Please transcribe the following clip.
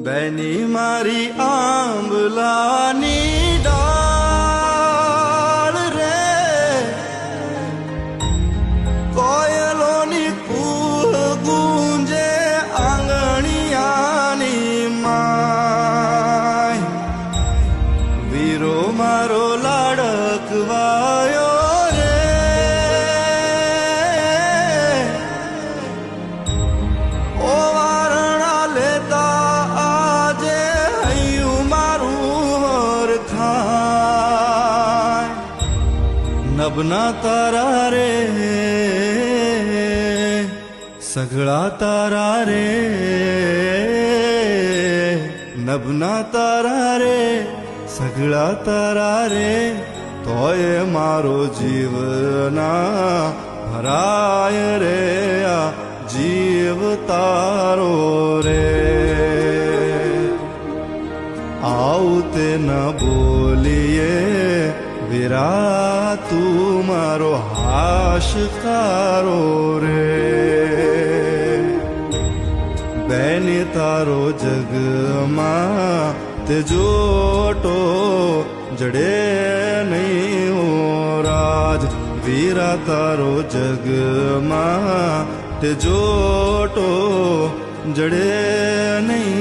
બેની મારી આંબલાની ડાળ રે, કોયલોની કુહ ગુંજે આંગણિયાની માય, વીરો મારો લાડકવાયો નભના તારા રે, સઘળા તારા રે, નભના તારા રે, સઘળા તારા રે, તોય મારો જીવના ભરાય રે, આ જીવ તારો રે. આવતે ન બોલીએ વીરા, તું મારો હાશકારો રે. બેની તારો જગમાં તે જોટો જડે નહીં ઓ રાજ, વીરા તારો જગમાં તે જોટો જડે નહીં.